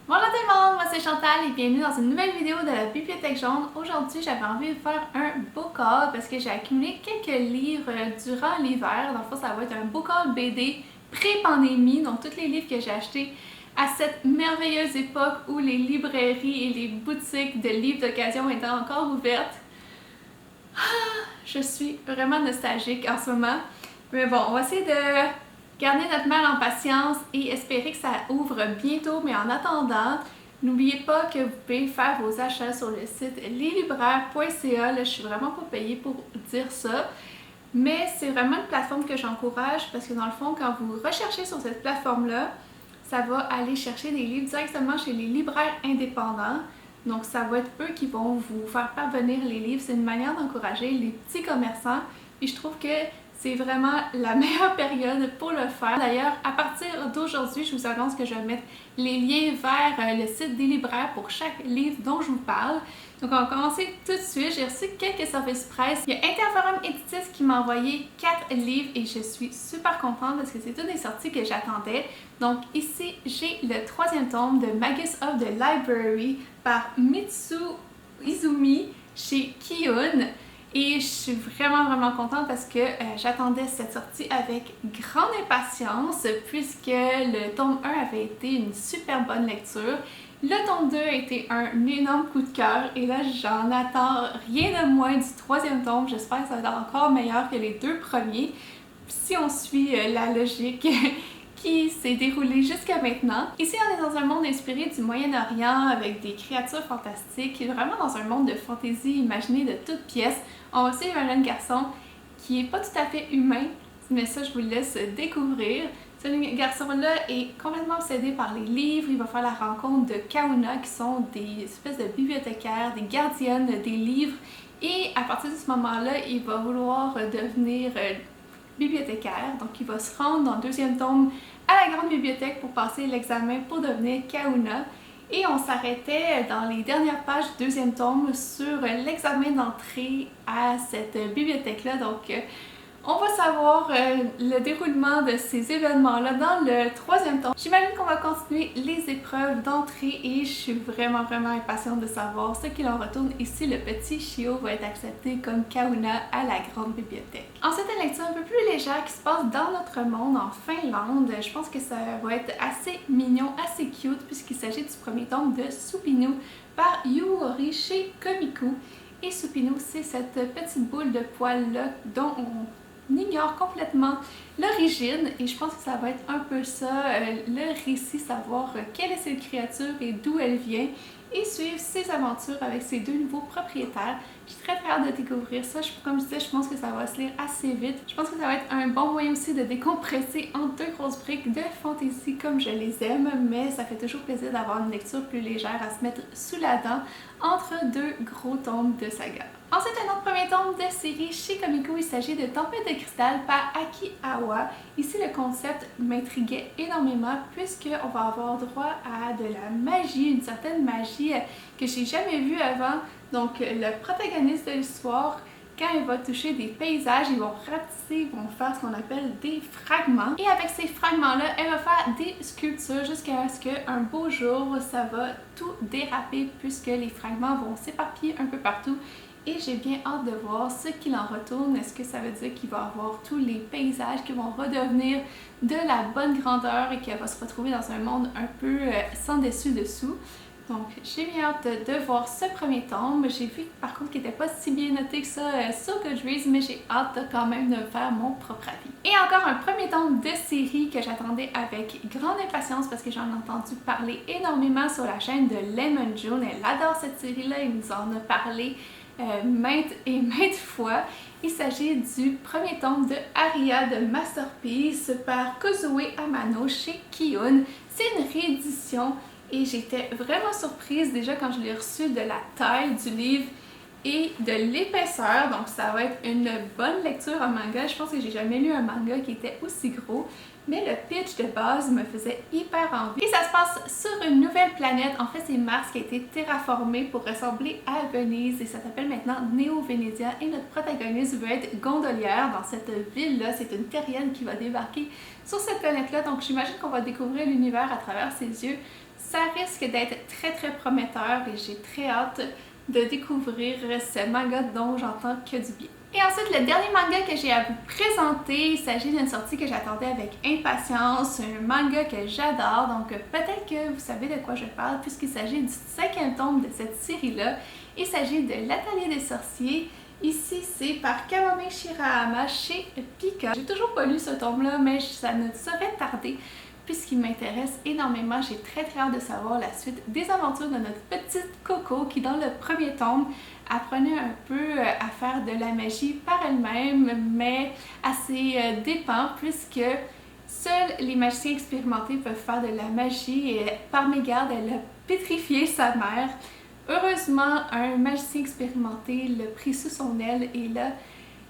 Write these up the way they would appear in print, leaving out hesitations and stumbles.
Bonjour tout le monde, moi c'est Chantal et bienvenue dans une nouvelle vidéo de la Bibliothèque Jaune. Aujourd'hui j'avais envie de faire un book haul parce que j'ai accumulé quelques livres durant l'hiver. Dans le fond ça va être un book haul BD pré-pandémie, donc tous les livres que j'ai achetés à cette merveilleuse époque où les librairies et les boutiques de livres d'occasion étaient encore ouvertes. Je suis vraiment nostalgique en ce moment. Mais bon, on va essayer de garder notre mal en patience et espérer que ça ouvre bientôt. Mais en attendant, n'oubliez pas que vous pouvez faire vos achats sur le site leslibraires.ca. Là, je suis vraiment pas payée pour dire ça. Mais c'est vraiment une plateforme que j'encourage parce que dans le fond, quand vous recherchez sur cette plateforme-là, ça va aller chercher des livres directement chez les libraires indépendants. Donc ça va être eux qui vont vous faire parvenir les livres. C'est une manière d'encourager les petits commerçants. Et je trouve que c'est vraiment la meilleure période pour le faire. D'ailleurs, à partir d'aujourd'hui, je vous annonce que je vais mettre les liens vers le site des libraires pour chaque livre dont je vous parle. Donc on va commencer tout de suite. J'ai reçu quelques services presse. Il y a Interforum Editis qui m'a envoyé 4 livres et je suis super contente parce que c'est toutes des sorties que j'attendais. Donc ici, j'ai le 3e tome de Magus of the Library par Mitsu Izumi chez Kiyun. Et je suis vraiment contente parce que j'attendais cette sortie avec grande impatience puisque le tome 1 avait été une super bonne lecture. Le tome 2 a été un énorme coup de cœur et là j'en attends rien de moins du 3e tome. J'espère que ça va être encore meilleur que les 2 premiers si on suit la logique qui s'est déroulée jusqu'à maintenant. Ici, on est dans un monde inspiré du Moyen-Orient avec des créatures fantastiques, vraiment dans un monde de fantaisie imaginé de toutes pièces. On va suivre un jeune garçon qui est pas tout à fait humain, mais ça, je vous le laisse découvrir. Ce garçon-là est complètement obsédé par les livres. Il va faire la rencontre de Kauna, qui sont des espèces de bibliothécaires, des gardiennes des livres. Et à partir de ce moment-là, il va vouloir devenir bibliothécaire. Donc, il va se rendre dans le 2e tome à la grande bibliothèque pour passer l'examen pour devenir Kauna. Et on s'arrêtait dans les dernières pages du 2e tome sur l'examen d'entrée à cette bibliothèque-là. Donc, on va savoir le déroulement de ces événements-là dans le 3e tome. J'imagine qu'on va continuer les épreuves d'entrée et je suis vraiment impatiente de savoir ce qu'il en retourne et si le petit Shio va être accepté comme Kauna à la grande bibliothèque. Ensuite, une lecture un peu plus légère qui se passe dans notre monde en Finlande. Je pense que ça va être assez mignon, assez cute puisqu'il s'agit du 1er tome de Supinu par Yuori chez Komiku. Et Supinu, c'est cette petite boule de poils-là dont on ignore complètement l'origine et je pense que ça va être un peu ça, le récit, savoir quelle est cette créature et d'où elle vient et suivre ses aventures avec ses 2 nouveaux propriétaires. Je suis très hâte de découvrir ça. Comme je disais, je pense que ça va se lire assez vite. Je pense que ça va être un bon moyen aussi de décompresser entre 2 grosses briques de fantasy comme je les aime, mais ça fait toujours plaisir d'avoir une lecture plus légère à se mettre sous la dent entre 2 gros tomes de saga. Ensuite, un autre 1er tome de série chez Komiku, il s'agit de Tempête de cristal par Aki Awa. Ici, le concept m'intriguait énormément puisqu'on va avoir droit à de la magie, une certaine magie que j'ai jamais vue avant. Donc, le protagoniste de l'histoire, quand il va toucher des paysages, ils vont ratisser, ils vont faire ce qu'on appelle des fragments. Et avec ces fragments-là, elle va faire des sculptures jusqu'à ce qu'un beau jour, ça va tout déraper puisque les fragments vont s'éparpiller un peu partout. Et j'ai bien hâte de voir ce qu'il en retourne. Est-ce que ça veut dire qu'il va avoir tous les paysages qui vont redevenir de la bonne grandeur et qu'elle va se retrouver dans un monde un peu sans dessus-dessous? Donc, j'ai bien hâte de voir ce 1er tome. J'ai vu par contre qu'il n'était pas si bien noté que ça sur Goodreads, mais j'ai hâte quand même de faire mon propre avis. Et encore un 1er tome de série que j'attendais avec grande impatience parce que j'en ai entendu parler énormément sur la chaîne de Lemon June. Elle adore cette série-là, elle nous en a parlé maintes et maintes fois. Il s'agit du 1er tome de Aria de Masterpiece par Kozue Amano chez Kiyun. C'est une réédition et j'étais vraiment surprise déjà quand je l'ai reçu de la taille du livre et de l'épaisseur. Donc ça va être une bonne lecture en manga. Je pense que j'ai jamais lu un manga qui était aussi gros. Mais le pitch de base me faisait hyper envie. Et ça se passe sur une nouvelle planète. En fait, c'est Mars qui a été terraformé pour ressembler à Venise et ça s'appelle maintenant Néo-Vénédia. Et notre protagoniste veut être gondolière dans cette ville-là. C'est une terrienne qui va débarquer sur cette planète-là. Donc j'imagine qu'on va découvrir l'univers à travers ses yeux. ça risque d'être très très prometteur et j'ai très hâte de découvrir ce manga dont j'entends que du bien. Et ensuite, le dernier manga que j'ai à vous présenter, il s'agit d'une sortie que j'attendais avec impatience, un manga que j'adore, donc peut-être que vous savez de quoi je parle puisqu'il s'agit du 5e tome de cette série-là. Il s'agit de l'Atelier des sorciers. Ici, c'est par Kamome Shirahama chez Pika. J'ai toujours pas lu ce tome-là, mais ça ne saurait tarder puisqu'il m'intéresse énormément. J'ai très hâte de savoir la suite des aventures de notre petite Coco qui, dans le premier tome, apprenait un peu à faire de la magie par elle-même, mais à ses dépens, puisque seuls les magiciens expérimentés peuvent faire de la magie et par mégarde, elle a pétrifié sa mère. Heureusement, un magicien expérimenté l'a pris sous son aile et là,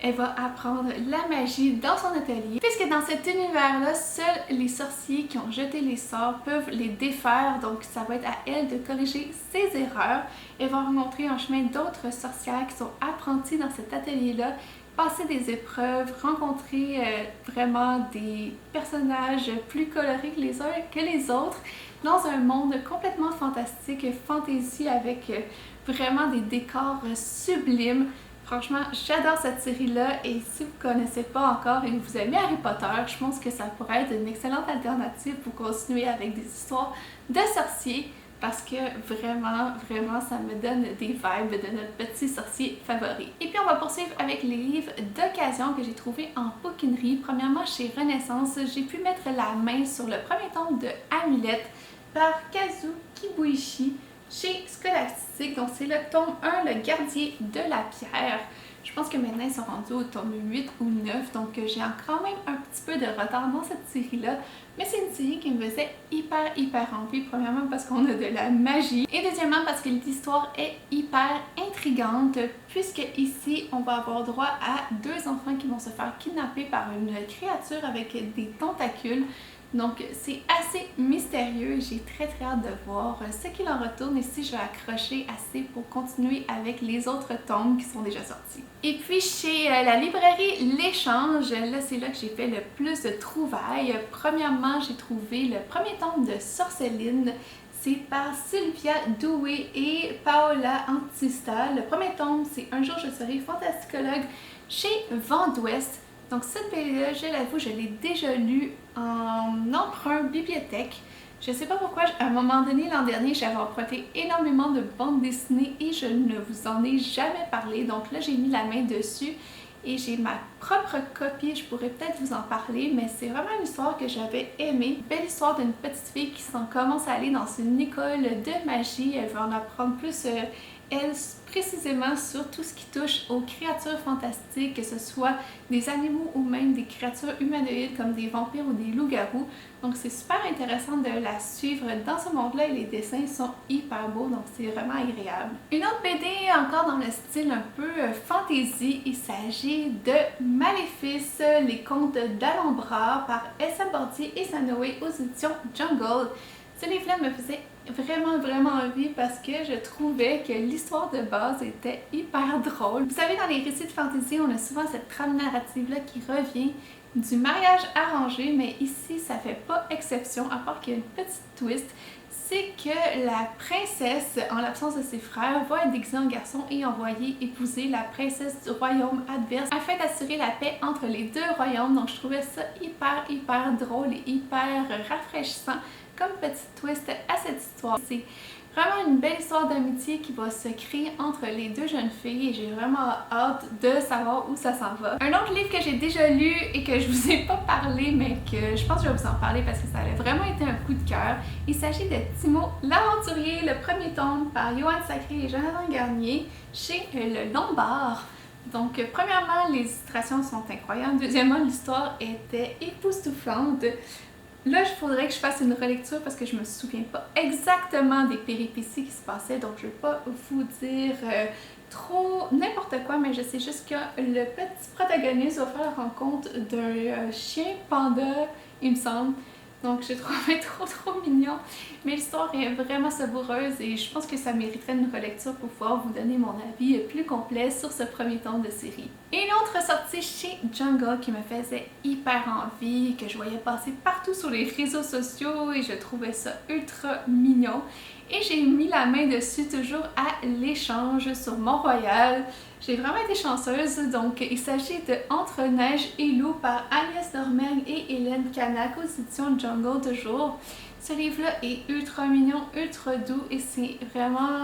elle va apprendre la magie dans son atelier. Puisque dans cet univers-là, seuls les sorciers qui ont jeté les sorts peuvent les défaire, donc ça va être à elle de corriger ses erreurs. Elle va rencontrer en chemin d'autres sorcières qui sont apprenties dans cet atelier-là, passer des épreuves, rencontrer vraiment des personnages plus colorés que les uns que les autres, dans un monde complètement fantastique, fantasy avec vraiment des décors sublimes. Franchement, j'adore cette série-là et si vous ne connaissez pas encore et que vous aimez Harry Potter, je pense que ça pourrait être une excellente alternative pour continuer avec des histoires de sorciers parce que vraiment, ça me donne des vibes de notre petit sorcier favori. Et puis on va poursuivre avec les livres d'occasion que j'ai trouvés en bouquinerie. Premièrement, chez Renaissance, j'ai pu mettre la main sur le premier tome de Amulette par Kazu Kibuishi chez Scholastic, donc c'est le tome 1, le gardien de la pierre. Je pense que maintenant ils sont rendus au tome 8 ou 9, donc j'ai quand même un petit peu de retard dans cette série-là. Mais c'est une série qui me faisait hyper envie, premièrement parce qu'on a de la magie, et deuxièmement parce que l'histoire est hyper intrigante, puisque ici on va avoir droit à 2 enfants qui vont se faire kidnapper par une créature avec des tentacules. Donc c'est assez mystérieux, j'ai très hâte de voir ce qu'il en retourne et si je vais accrocher assez pour continuer avec les autres tomes qui sont déjà sortis. Et puis chez la librairie L'Échange, là c'est là que j'ai fait le plus de trouvailles. Premièrement, j'ai trouvé le premier tome de Sorceline. C'est par Sylvia Doué et Paola Antista. Le premier tome, c'est Un jour je serai fantasticologue chez Vent d'Ouest. Donc cette BD-là, je l'avoue, je l'ai déjà lue en emprunt bibliothèque. Je sais pas pourquoi, à un moment donné l'an dernier, j'avais emprunté énormément de bandes dessinées et je ne vous en ai jamais parlé. Donc là, j'ai mis la main dessus et j'ai ma propre copie. Je pourrais peut-être vous en parler, mais c'est vraiment une histoire que j'avais aimée. Belle histoire d'une petite fille qui commence à aller dans une école de magie. Elle veut en apprendre plus, elle, précisément sur tout ce qui touche aux créatures fantastiques, que ce soit des animaux ou même des créatures humanoïdes comme des vampires ou des loups-garous. Donc c'est super intéressant de la suivre dans ce monde-là et les dessins sont hyper beaux, donc c'est vraiment agréable. Une autre BD encore dans le style un peu fantasy, il s'agit de Maléfice, les contes d'Alhambra par S.M. Bordier et Sanoé aux éditions Jungle. Ce livre-là me faisait vraiment envie parce que je trouvais que l'histoire de base était hyper drôle. Vous savez, dans les récits de fantasy, on a souvent cette trame narrative-là qui revient du mariage arrangé, mais ici, ça fait pas exception, à part qu'il y a une petite twist. C'est que la princesse, en l'absence de ses frères, va être déguisée en garçon et envoyer épouser la princesse du royaume adverse afin d'assurer la paix entre les 2 royaumes. Donc je trouvais ça hyper drôle et hyper rafraîchissant comme petit twist à cette histoire. C'est vraiment une belle histoire d'amitié qui va se créer entre les 2 jeunes filles et j'ai vraiment hâte de savoir où ça s'en va. Un autre livre que j'ai déjà lu et que je vous ai pas parlé mais que je pense que je vais vous en parler parce que ça a vraiment été un coup de cœur. Il s'agit de Timo l'aventurier, le premier tome par Johan Sacré et Jonathan Garnier chez Le Lombard. Donc premièrement, les illustrations sont incroyables. Deuxièmement, l'histoire était époustouflante. Là, il faudrait que je fasse une relecture parce que je me souviens pas exactement des péripéties qui se passaient, donc je vais pas vous dire trop n'importe quoi, mais je sais juste que le petit protagoniste va faire la rencontre d'un chien panda, il me semble. Donc j'ai trouvé trop mignon. Mais l'histoire est vraiment savoureuse et je pense que ça mériterait une relecture pour pouvoir vous donner mon avis plus complet sur ce premier tome de série. Et une autre sortie chez Jungle qui me faisait hyper envie, que je voyais passer partout sur les réseaux sociaux et je trouvais ça ultra mignon. Et j'ai mis la main dessus toujours à l'échange sur Mont-Royal. J'ai vraiment été chanceuse, donc il s'agit de Entre neige et loup par Agnès Normaigne et Hélène Canac aux éditions Jungle toujours. Ce livre-là est ultra mignon, ultra doux et c'est vraiment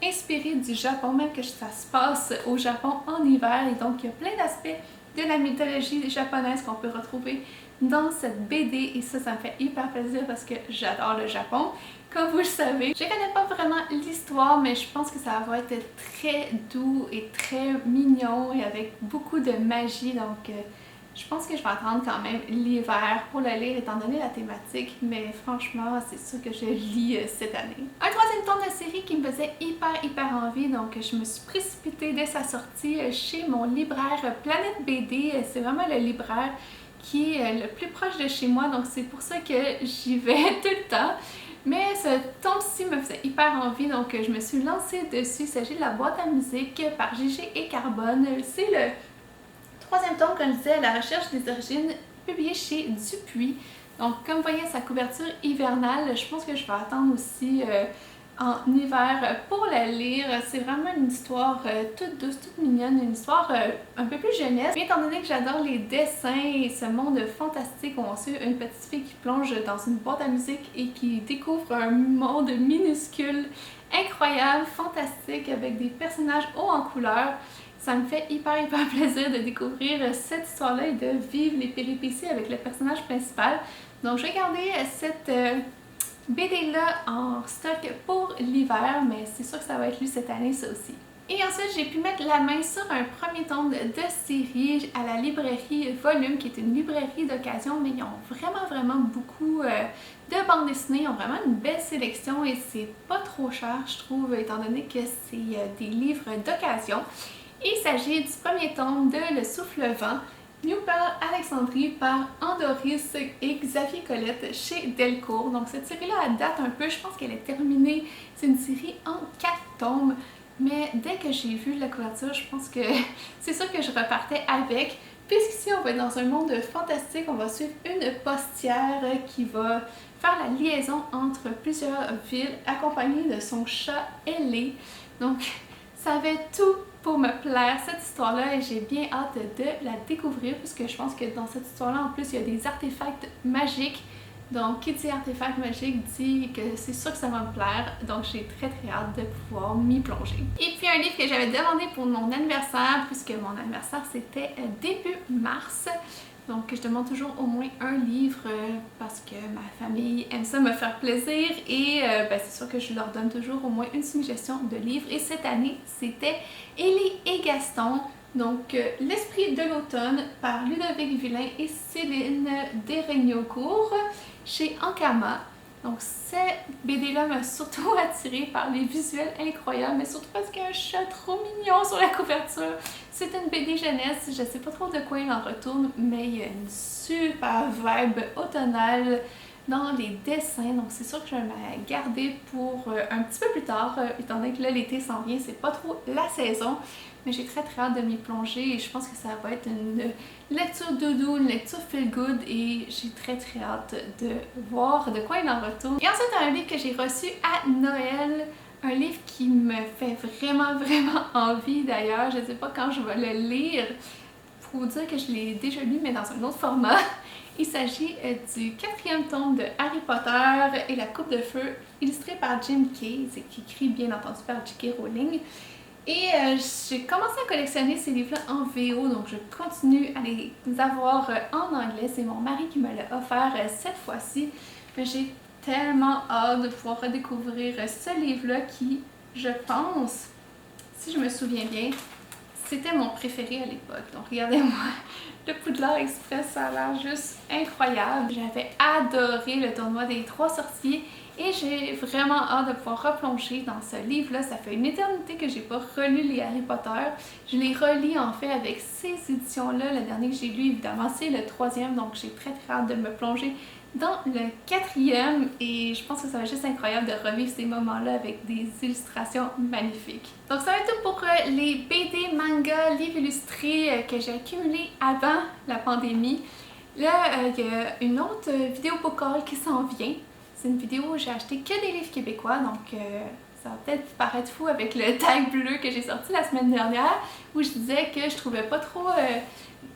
inspiré du Japon, même que ça se passe au Japon en hiver et donc il y a plein d'aspects de la mythologie japonaise qu'on peut retrouver dans cette BD et ça me fait hyper plaisir parce que j'adore le Japon. Comme vous le savez, je connais pas vraiment l'histoire, mais je pense que ça va être très doux et très mignon et avec beaucoup de magie, donc je pense que je vais attendre quand même l'hiver pour le lire étant donné la thématique, mais franchement, c'est sûr que je lis cette année. Un troisième tome de série qui me faisait hyper envie, donc je me suis précipitée dès sa sortie chez mon libraire Planète BD. C'est vraiment le libraire qui est le plus proche de chez moi, donc c'est pour ça que j'y vais tout le temps. Mais ce tome-ci me faisait hyper envie, donc je me suis lancée dessus. Il s'agit de La boîte à musique par Gégé et Carbone. C'est le troisième tome, comme je disais, à la recherche des origines, publié chez Dupuis. Donc comme vous voyez sa couverture hivernale, je pense que je vais attendre aussi en hiver pour la lire. C'est vraiment une histoire toute douce, toute mignonne, une histoire un peu plus jeunesse. Mais étant donné que j'adore les dessins et ce monde fantastique où on suit une petite fille qui plonge dans une boîte à musique et qui découvre un monde minuscule, incroyable, fantastique, avec des personnages hauts en couleur, ça me fait hyper plaisir de découvrir cette histoire-là et de vivre les péripéties avec le personnage principal. Donc je vais garder cette BD-là en stock pour l'hiver, mais c'est sûr que ça va être lu cette année, ça aussi. Et ensuite, j'ai pu mettre la main sur un premier tome de série à la librairie Volume, qui est une librairie d'occasion, mais ils ont vraiment beaucoup de bandes dessinées, ils ont vraiment une belle sélection et c'est pas trop cher, je trouve, étant donné que c'est des livres d'occasion. Il s'agit du premier tome de Le Souffle-Vent, New Pearl Alexandrie par Andoris et Xavier Colette chez Delcourt. Donc cette série-là, elle date un peu, je pense qu'elle est terminée. C'est une série en 4 tomes, mais dès que j'ai vu la couverture, je pense que c'est sûr que je repartais avec. Puisqu'ici, on va être dans un monde fantastique, on va suivre une postière qui va faire la liaison entre plusieurs villes, accompagnée de son chat Ellie. Donc, ça avait tout pour me plaire, cette histoire-là, et j'ai bien hâte de la découvrir puisque je pense que dans cette histoire-là, en plus, il y a des artefacts magiques. Donc, qui dit artefact magique dit que c'est sûr que ça va me plaire. Donc, j'ai très hâte de pouvoir m'y plonger. Et puis, un livre que j'avais demandé pour mon anniversaire, puisque mon anniversaire, c'était début mars. Donc, je demande toujours au moins un livre parce que ma famille aime ça me faire plaisir et c'est sûr que je leur donne toujours au moins une suggestion de livre. Et cette année, c'était Élie et Gaston, donc L'Esprit de l'automne par Ludovic Villain et Céline Desrégnocourt chez Ankama. Donc cette BD-là m'a surtout attirée par les visuels incroyables, mais surtout parce qu'il y a un chat trop mignon sur la couverture. C'est une BD jeunesse, je sais pas trop de quoi il en retourne, mais il y a une super vibe automnale dans les dessins, donc c'est sûr que je vais la garder pour un petit peu plus tard, étant donné que là l'été s'en vient, c'est pas trop la saison, mais j'ai très hâte de m'y plonger et je pense que ça va être une lecture doudou, une lecture feel good et j'ai très hâte de voir de quoi il en retourne. Et ensuite un livre que j'ai reçu à Noël, un livre qui me fait vraiment envie d'ailleurs, je sais pas quand je vais le lire, pour vous dire que je l'ai déjà lu mais dans un autre format. Il s'agit du 4e tome de Harry Potter et la Coupe de Feu, illustré par Jim Kay, qui écrit bien entendu par J.K. Rowling. Et j'ai commencé à collectionner ces livres-là en VO, donc je continue à les avoir en anglais. C'est mon mari qui me l'a offert cette fois-ci. Mais j'ai tellement hâte de pouvoir redécouvrir ce livre-là qui, je pense, si je me souviens bien, c'était mon préféré à l'époque. Donc regardez-moi, le Poudlard Express, ça a l'air juste incroyable. J'avais adoré le tournoi des 3 sorciers et j'ai vraiment hâte de pouvoir replonger dans ce livre-là. Ça fait une éternité que j'ai pas relu les Harry Potter. Je les relis en fait avec ces éditions-là. Le dernier que j'ai lu, évidemment, c'est le 3e, donc j'ai très hâte de me plonger dans le 4e et je pense que ça va être juste incroyable de revivre ces moments-là avec des illustrations magnifiques. Donc ça va être tout pour les BD, manga, livres illustrés que j'ai accumulés avant la pandémie. Là, il y a une autre vidéo book haul qui s'en vient. C'est une vidéo où j'ai acheté que des livres québécois, donc ça va peut-être paraître fou avec le tag bleu que j'ai sorti la semaine dernière, où je disais que je trouvais pas trop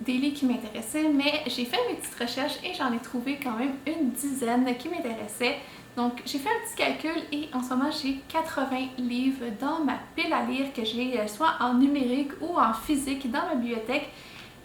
des livres qui m'intéressaient, mais j'ai fait mes petites recherches et j'en ai trouvé quand même une dizaine qui m'intéressaient. Donc j'ai fait un petit calcul et en ce moment j'ai 80 livres dans ma pile à lire que j'ai soit en numérique ou en physique dans ma bibliothèque.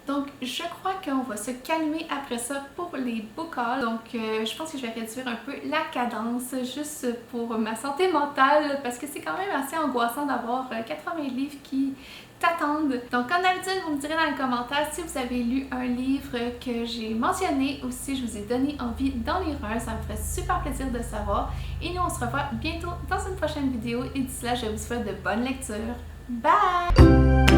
Donc je crois qu'on va se calmer après ça pour les book hauls. Donc je pense que je vais réduire un peu la cadence juste pour ma santé mentale parce que c'est quand même assez angoissant d'avoir 80 livres qui t'attendent. Donc comme d'habitude, vous me direz dans les commentaires si vous avez lu un livre que j'ai mentionné ou si je vous ai donné envie d'en lire un. Ça me ferait super plaisir de savoir. Et nous on se revoit bientôt dans une prochaine vidéo et d'ici là je vous souhaite de bonnes lectures. Bye!